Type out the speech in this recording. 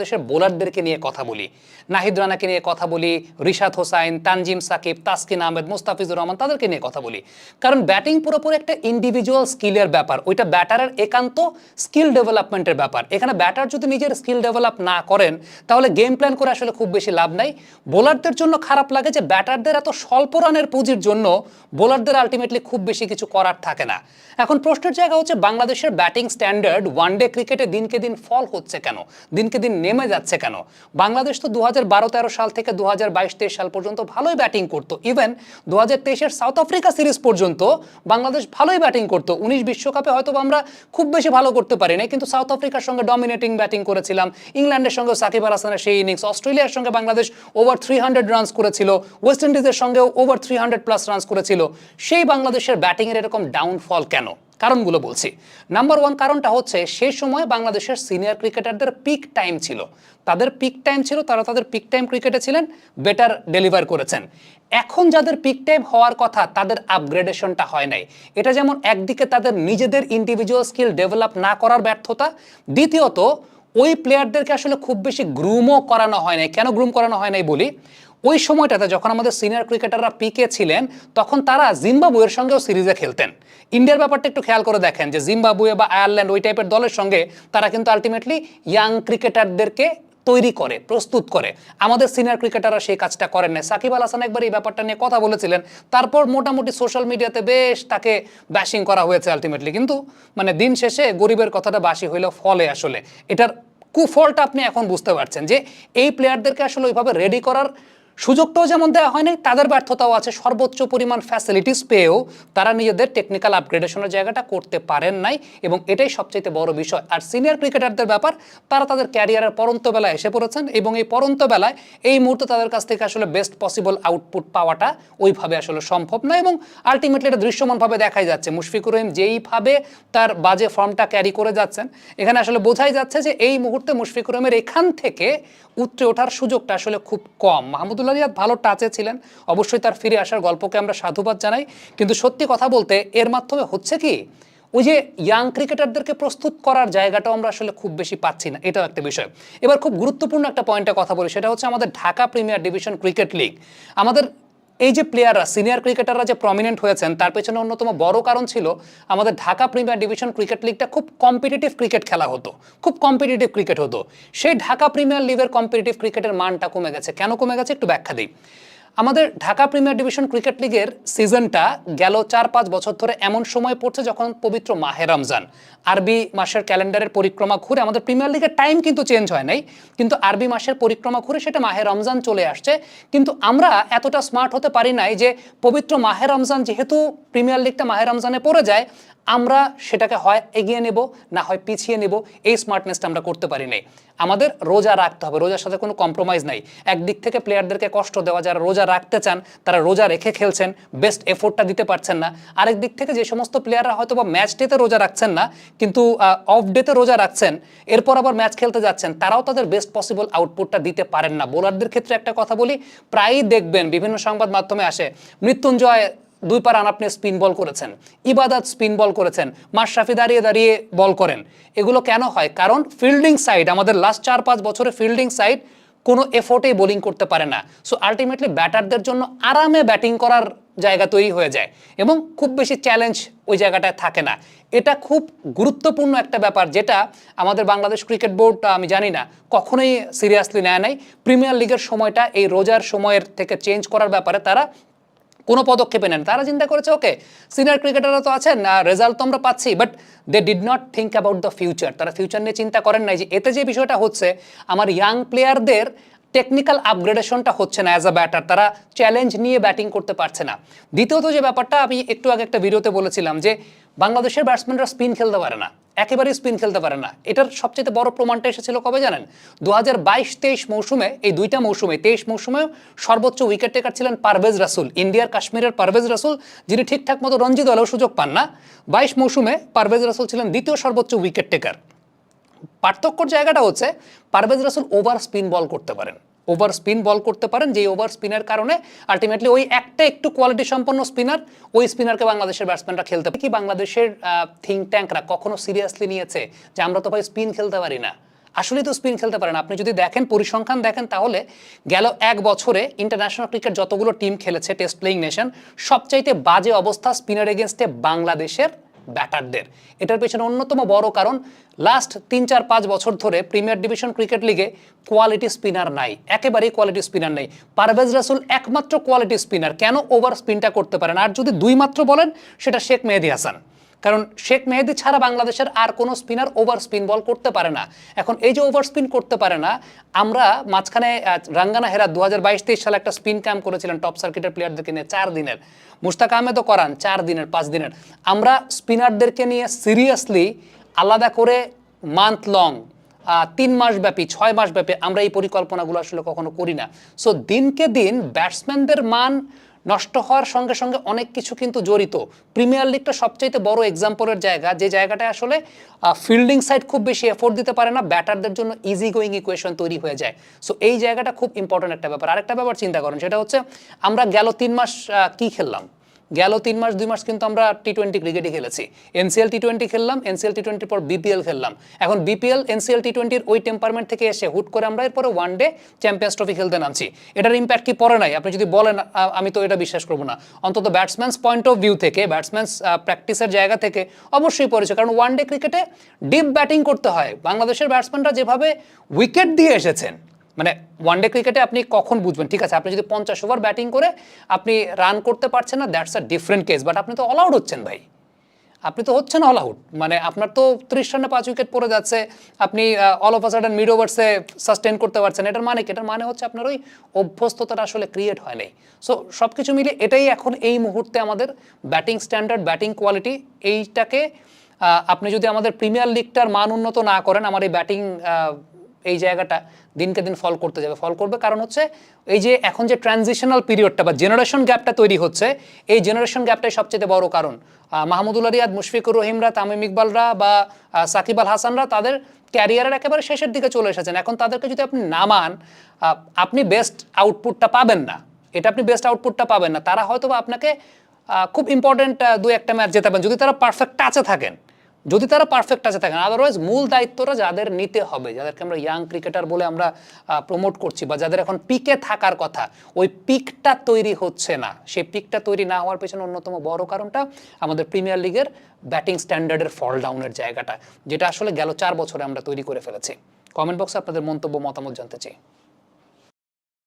দেশের বোলারদেরকে নিয়ে কথা বলি, নাহিদ রানাকে নিয়ে কথা বলি, রিশাদ হোসাইন, তানজিম সাকিব, তাসকিন আহমেদ, মুস্তাফিজুর রহমান, তাদেরকে নিয়ে কথা বলি। কারণ ব্যাটিং পুরোপুরি একটা ইন্ডিভিজুয়াল স্কিলের ব্যাপার, ওইটা ব্যাটারের একান্ত স্কিল ডেভেলপমেন্টের ব্যাপার। এখানে ব্যাটার যদি নিজের স্কিল ডেভেলপ না করেন তাহলে গেম প্ল্যান করে আসলে খুব বেশি লাভ নাই। বোলারদের জন্য খারাপ লাগে যে ব্যাটারদের এত স্বল্প রানের পুঁজির জন্য বোলারদের আলটিমেটলি খুব বেশি কিছু করার থাকে না। এখন প্রশ্নের জায়গা হচ্ছে বাংলাদেশের ব্যাটিং স্ট্যান্ডার্ড ওয়ানডে ক্রিকেটে দিনকে দিন ফল হচ্ছে কেন, দিনকে দিন নেমে যাচ্ছে কেন? বাংলাদেশ তো 2012-13 সাল থেকে 2022-23 সাল পর্যন্ত ভালোই ব্যাটিং করতো। ইভেন 2023-এর সাউথ আফ্রিকা সিরিজ পর্যন্ত বাংলাদেশ ভালোই ব্যাটিং করতো। 19 বিশ্বকাপে হয়তো আমরা খুব বেশি ভালো করতে পারি না, কিন্তু সাউথ আফ্রিকার সঙ্গে ডমিনেটিং ব্যাটিং করেছিলাম। ইংল্যান্ডের সঙ্গে সাকিব আল হাসানের সেই ইনিংস, অস্ট্রেলিয়ার সঙ্গে বাংলাদেশ ওভার 300 রানস করেছিল, ওয়েস্ট ইন্ডিজের সঙ্গেও ওভার 300+ রানস করেছিল। সেই বাংলাদেশের ব্যাটিংয়ের এরকম ডাউনফল কেন? কারণগুলো বলছি। নাম্বার 1 কারণটা হচ্ছে সেই সময় বাংলাদেশের সিনিয়র ক্রিকেটারদের পিক টাইম ছিল, তাদের পিক টাইম ছিল, তারা তাদের পিক টাইম ক্রিকেটে ছিলেন, বেটার ডেলিভার করেছেন। এখন যাদের পিক টাইম হওয়ার কথা তাদের আপগ্রেডেশনটা হয় নাই। এটা যেমন একদিকে তাদের নিজেদের ইন্ডিভিজুয়াল স্কিল ডেভেলপ না করার ব্যর্থতা, দ্বিতীয়ত ওই প্লেয়ারদেরকে আসলে খুব বেশি গ্রুমও করানো হয় নাই। কেন গ্রুম করানো হয় নাই বলি, ওই সময়টাতে যখন আমাদের সিনিয়র ক্রিকেটাররা পিকে ছিলেন তখন তারা জিম্বাবুয়ের সঙ্গেও সিরিজে খেলতেন। ইন্ডিয়ার ব্যাপারটা একটু খেয়াল করে দেখেন যে জিম্বাবুয়ে বা আয়ারল্যান্ড ওই টাইপের দলের সঙ্গে তারা কিন্তু আলটিমেটলি ইয়াং ক্রিকেটারদেরকে তৈরি করে, প্রস্তুত করে। আমাদের সিনিয়র ক্রিকেটাররা সেই কাজটা করেন না। সাকিব আল হাসান একবার এই ব্যাপারটা নিয়ে কথা বলেছিলেন, তারপর মোটামুটি সোশ্যাল মিডিয়াতে বেশ তাকে ব্যাশিং করা হয়েছে আলটিমেটলি। কিন্তু মানে দিন শেষে গরিবের কথাটা বাসি হইলেও ফলে আসলে এটার কুফলটা আপনি এখন বুঝতে পারছেন যে এই প্লেয়ারদেরকে আসলে ওইভাবে রেডি করার সুযোগটাও যেমন দেওয়া হয় নাই, তাদের ব্যর্থতাও আছে। সর্বোচ্চ পরিমাণ ফ্যাসিলিটিস পেয়েও তারা নিজেদের টেকনিক্যাল আপগ্রেডেশনের জায়গাটা করতে পারেন নাই, এবং এটাই সবচেয়ে বড় বিষয়। আর সিনিয়র ক্রিকেটারদের ব্যাপার, তারা তাদের ক্যারিয়ারের পরন্ত বেলায় এসে পড়েছেন, এবং এই পরন্ত বেলায় এই মুহূর্তে তাদের কাছ থেকে আসলে বেস্ট পসিবল আউটপুট পাওয়াটা ওইভাবে আসলে সম্ভব না। এবং আলটিমেটলি এটা দৃশ্যমানভাবে দেখাই যাচ্ছে, মুশফিকুর রহিম যেইভাবে তার বাজে ফর্মটা ক্যারি করে যাচ্ছেন, এখানে আসলে বোঝাই যাচ্ছে যে এই মুহূর্তে মুশফিকুর রহিমের এখান থেকে উতরে ওঠার সুযোগটা আসলে খুব কম। মাহমুদুল্লাহ রিয়াদ ভালো টাচে ছিলেন, অবশ্যই তার ফিরে আসার গল্পকে আমরা সাধুবাদ জানাই, কিন্তু সত্যি কথা বলতে এর মাধ্যমে হচ্ছে কি, ওই যে ইয়াং ক্রিকেটারদেরকে প্রস্তুত করার জায়গাটাও আমরা আসলে খুব বেশি পাচ্ছি না, এটাও একটা বিষয়। এবার খুব গুরুত্বপূর্ণ একটা পয়েন্টে কথা বলি, সেটা হচ্ছে আমাদের Dhaka premier division cricket league. আমাদের এই যে প্লেয়াররা, সিনিয়র ক্রিকেটাররা যে প্রমিনেন্ট হয়েছেন, তার পেছনে অন্যতম বড় কারণ ছিল আমাদের ঢাকা প্রিমিয়ার ডিভিশন ক্রিকেট লিগটা খুব কম্পিটিটিভ ক্রিকেট খেলা হতো, খুব কম্পিটিটিভ ক্রিকেট হতো। সেই ঢাকা প্রিমিয়ার লিগের কম্পিটিটিভ ক্রিকেটের মানটা কমে গেছে। কেন কমে গেছে একটু ব্যাখ্যা দিই। আমাদের ঢাকা প্রিমিয়ার ডিভিশন ক্রিকেট লিগের সিজনটা গেল 4-5 বছর ধরে এমন সময় পড়ছে যখন পবিত্র মাহে রমজান, আরবি মাসের ক্যালেন্ডারের পরিক্রমা ঘুরে, আমাদের প্রিমিয়ার লিগের টাইম কিন্তু চেঞ্জ হয় নাই, কিন্তু আরবি মাসের পরিক্রমা ঘুরে সেটা মাহে রমজান চলে আসছে। কিন্তু আমরা এতটা স্মার্ট হতে পারি নাই যে পবিত্র মাহে রমজান যেহেতু প্রিমিয়ার লিগটা মাহে রমজানে পড়ে যায়, আমরা সেটাকে হয় এগিয়ে নেব না হয় পিছিয়ে নেব, এই স্মার্টনেসটা আমরা করতে পারি নাই। আমাদের রোজা রাখতে হবে, রোজার সাথে কোনো কম্প্রোমাইজ নাই। একদিক থেকে প্লেয়ারদেরকে কষ্ট দেওয়া, যারা রোজা রাখতে চান তারা রোজা রেখে খেলছেন, বেস্ট এফোর্টটা দিতে পারছেন না। আরেক দিক থেকে যে সমস্ত প্লেয়াররা হয়তো বা ম্যাচ ডেতে রোজা রাখছেন না কিন্তু অফ ডেতে রোজা রাখছেন, এরপর আবার ম্যাচ খেলতে যাচ্ছেন, তারাও তাদের বেস্ট পসিবল আউটপুটটা দিতে পারেন না। বোলারদের ক্ষেত্রে একটা কথা বলি, প্রায়ই দেখবেন বিভিন্ন সংবাদ মাধ্যমে আসে, মৃত্যুঞ্জয় 2 পা রান আপনি স্পিন বল করেছেন, ইবাদত স্পিন বল করেছেন, মাশরাফি দাঁড়িয়ে দাঁড়িয়ে বল করেন। এগুলো কেন হয়? কারণ ফিল্ডিং সাইড, আমাদের লাস্ট 4-5 বছরে ফিল্ডিং সাইড কোনো এফোর্টেই বোলিং করতে পারে না। সো আলটিমেটলি ব্যাটারদের জন্য আরামে ব্যাটিং করার জায়গা তৈরি হয়ে যায় এবং খুব বেশি চ্যালেঞ্জ ওই জায়গাটায় থাকে না। এটা খুব গুরুত্বপূর্ণ একটা ব্যাপার, যেটা আমাদের বাংলাদেশ ক্রিকেট বোর্ড আমি জানি না কখনোই সিরিয়াসলি নেয় নাই। প্রিমিয়ার লিগের সময়টা এই রোজার সময়ের থেকে চেঞ্জ করার ব্যাপারে তারা কোনো পদক্ষেপে নেন। তারা চিন্তা করেছে ওকে সিনিয়র ক্রিকেটাররা তো আছেন, রেজাল্ট তো আমরা পাচ্ছি, but they did not think about the future. তারা ফিউচার নিয়ে চিন্তা করেন নাই যে এতে যে বিষয়টা হচ্ছে আমার ইয়াং প্লেয়ারদের টেকনিক্যাল আপগ্রেডেশনটা হচ্ছে না। অ্যাজ আ ব্যাটার তারা চ্যালেঞ্জ নিয়ে ব্যাটিং করতে পারছে না। দ্বিতীয়ত যে ব্যাপারটা আমি একটু আগে একটা ভিডিওতে বলেছিলাম যে বাংলাদেশের ব্যাটসম্যানরা স্পিন খেলতে পারে না, একেবারেই স্পিন খেলতে পারে না। এটার সবচেয়ে বড় প্রমাণটা এসেছিল কবে জানেন? 2022-23 মৌসুমে, এই দুইটা মৌসুমে, 23 মৌসুমেও সর্বোচ্চ উইকেট টেকার ছিলেন পারভেজ রাসুল, ইন্ডিয়ার কাশ্মীরের পারভেজ রাসুল, যিনি ঠিকঠাক মতো রঞ্জি দলেও সুযোগ পান না। 22 মৌসুমে পারভেজ রাসুল ছিলেন দ্বিতীয় সর্বোচ্চ উইকেট টেকার। পার্থক্যর জায়গাটা হচ্ছে পারভেজ রাসুল ওভার স্পিন বল করতে পারেন, ওভার স্পিন বল করতে পারেন, যে ওভার স্পিনের কারণে আলটিমেটলি ওই একটা একটু কোয়ালিটি সম্পন্ন স্পিনার, ওই স্পিনারকে বাংলাদেশের ব্যাটসম্যানরা খেলতে পারে। কি বাংলাদেশের থিঙ্ক ট্যাঙ্করা কখনো সিরিয়াসলি নিয়েছে যে আমরা তো ভাই স্পিন খেলতে পারি না, আসলে তো স্পিন খেলতে পারে না। আপনি যদি দেখেন পরিসংখ্যান দেখেন তাহলে গেল 1 বছরে ইন্টারন্যাশনাল ক্রিকেট যতগুলো টিম খেলেছে টেস্ট প্লেইং নেশন, সবচাইতে বাজে অবস্থা স্পিনার এগেনস্টে বাংলাদেশের ব্যাটারদের। এটার পেছনে অন্যতম বড় কারণ লাস্ট 3-4-5 বছর ধরে প্রিমিয়ার ডিভিশন ক্রিকেট লিগে কোয়ালিটি স্পিনার নাই, একেবারেই কোয়ালিটি স্পিনার নেই। পারভেজ রাসুল একমাত্র কোয়ালিটি স্পিনার, কেন ওভার স্পিনটা করতে পারেন? আর যদি দুই মাত্র বলেন সেটা শেখ মেহেদী হাসান, কারণ শেখ মেহেদী ছাড়া বাংলাদেশের আর কোনো স্পিনার ওভার স্পিন বল করতে পারে না। এখন এই যে ওভার স্পিন করতে পারে না, আমরা মাঝখানে রাঙ্গানা হেরাত 2022-23 সালে একটা স্পিন ক্যাম্প করেছিলেন টপ সার্কিটের প্লেয়ারদেরকে নিয়ে 4 দিনের, মুশতাক আহমেদও করান 4 দিনের 5 দিনের। আমরা স্পিনারদেরকে নিয়ে সিরিয়াসলি আলাদা করে মান্থ লং 3 মাস ব্যাপী 6 মাস ব্যাপী আমরা এই পরিকল্পনাগুলো আসলে কখনো করি না। সো দিনকে দিন ব্যাটসম্যানদের মান নষ্ট হওয়ার সঙ্গে সঙ্গে অনেক কিছু কিন্তু জড়িত। প্রিমিয়ার লিগটা সবচাইতে বড় এক্সাম্পলের জায়গা, যে জায়গাটায় আসলে ফিল্ডিং সাইড খুব বেশি এফোর্ট দিতে পারে না, ব্যাটারদের জন্য ইজি গোয়িং ইকুয়েশন তৈরি হয়ে যায়। সো এই জায়গাটা খুব ইম্পর্টেন্ট একটা ব্যাপার। আরেকটা ব্যাপার চিন্তা করেন, সেটা হচ্ছে আমরা গেল 3 মাস কি খেললাম? গেল 3 মাস 2 মাস কিন্তু আমরা টি-20 ক্রিকেটই খেলেছি। এনসিএল টি-20 খেললাম, এনসিএল টি-20 পর বিপিএল খেললাম। এখন বিপিএল এনসিএল টি-20-র ওই টেম্পারমেন্ট থেকে এসে হুট করে আমরা এরপরে ওয়ান ডে চ্যাম্পিয়ন্স ট্রফি খেলতে নামছি। এটার ইম্প্যাক্ট কি পড়ে নাই? আপনি যদি বলেন আমি তো এটা বিশ্বাস করবো না। অন্তত ব্যাটসম্যানস পয়েন্ট অফ ভিউ থেকে, ব্যাটসম্যানস প্র্যাকটিসের জায়গা থেকে অবশ্যই পড়েছে, কারণ ওয়ান ডে ক্রিকেটে ডিপ ব্যাটিং করতে হয়। বাংলাদেশের ব্যাটসম্যানরা যেভাবে উইকেট দিয়ে এসেছেন, মানে ওয়ানডে ক্রিকেটে আপনি কখন বুঝবেন? ঠিক আছে, আপনি যদি 50 ওভার ব্যাটিং করে আপনি রান করতে পারছেন না, that's a different case, but আপনি তো অল আউট হচ্ছেন ভাই, আপনি তো হচ্ছেন অল আউট। মানে আপনার তো 30 রানে 5 উইকেট পড়ে যাচ্ছে, আপনি all of a sudden mid ওভার্সে সাস্টেন করতে পারছেন। এটার মানে কি? এটার মানে হচ্ছে আপনার ওই অভ্যস্ততাটা আসলে ক্রিয়েট হয় নাই। সো সব কিছু মিলে এটাই এখন এই মুহূর্তে আমাদের ব্যাটিং স্ট্যান্ডার্ড, ব্যাটিং কোয়ালিটি, এইটাকে আপনি যদি আমাদের প্রিমিয়ার লিগটার মান উন্নত না করেন, আমার এই ব্যাটিং এই জায়গাটা দিনকে দিন ফল করতে যাবে, ফল করবে। কারণ হচ্ছে এই যে এখন যে ট্রানজিশনাল পিরিয়ডটা বা জেনারেশন গ্যাপটা তৈরি হচ্ছে, এই জেনারেশন গ্যাপটাই সবচেয়ে বড় কারণ। মাহমুদুল্লাহ রিয়াদ, মুশফিকুর রহিমরা, তামিম ইকবালরা বা সাকিব আল হাসানরা তাদের ক্যারিয়ারের একেবারে শেষের দিকে চলে এসেছেন। এখন তাদেরকে যদি আপনি নামান, আপনি বেস্ট আউটপুটটা পাবেন না, এটা আপনি বেস্ট আউটপুটটা পাবেন না। তারা হয়তো বা আপনাকে খুব ইম্পর্টেন্ট 2-1টা ম্যাচ জেতাবেন যদি তারা পারফেক্ট টাচে থাকেন, যদি তারা পারফেক্ট টাচে থাকেন। আদারওয়াইজ মূল দায়িত্বটা যাদের নিতে হবে, যাদেরকে আমরা ইয়াং ক্রিকেটার বলে আমরা প্রমোট করছি, বা যাদের এখন পিকে থাকার কথা, ওই পিকটা তৈরি হচ্ছে না। সেই পিকটা তৈরি না হওয়ার পেছনে অন্যতম বড় কারণটা আমাদের প্রিমিয়ার লিগের ব্যাটিং স্ট্যান্ডার্ডের ফল ডাউনের জায়গাটা, যেটা আসলে গেল 4 বছরে আমরা তৈরি করে ফেলেছি। কমেন্ট বক্সে আপনাদের মন্তব্য, মতামত জানতে চাই।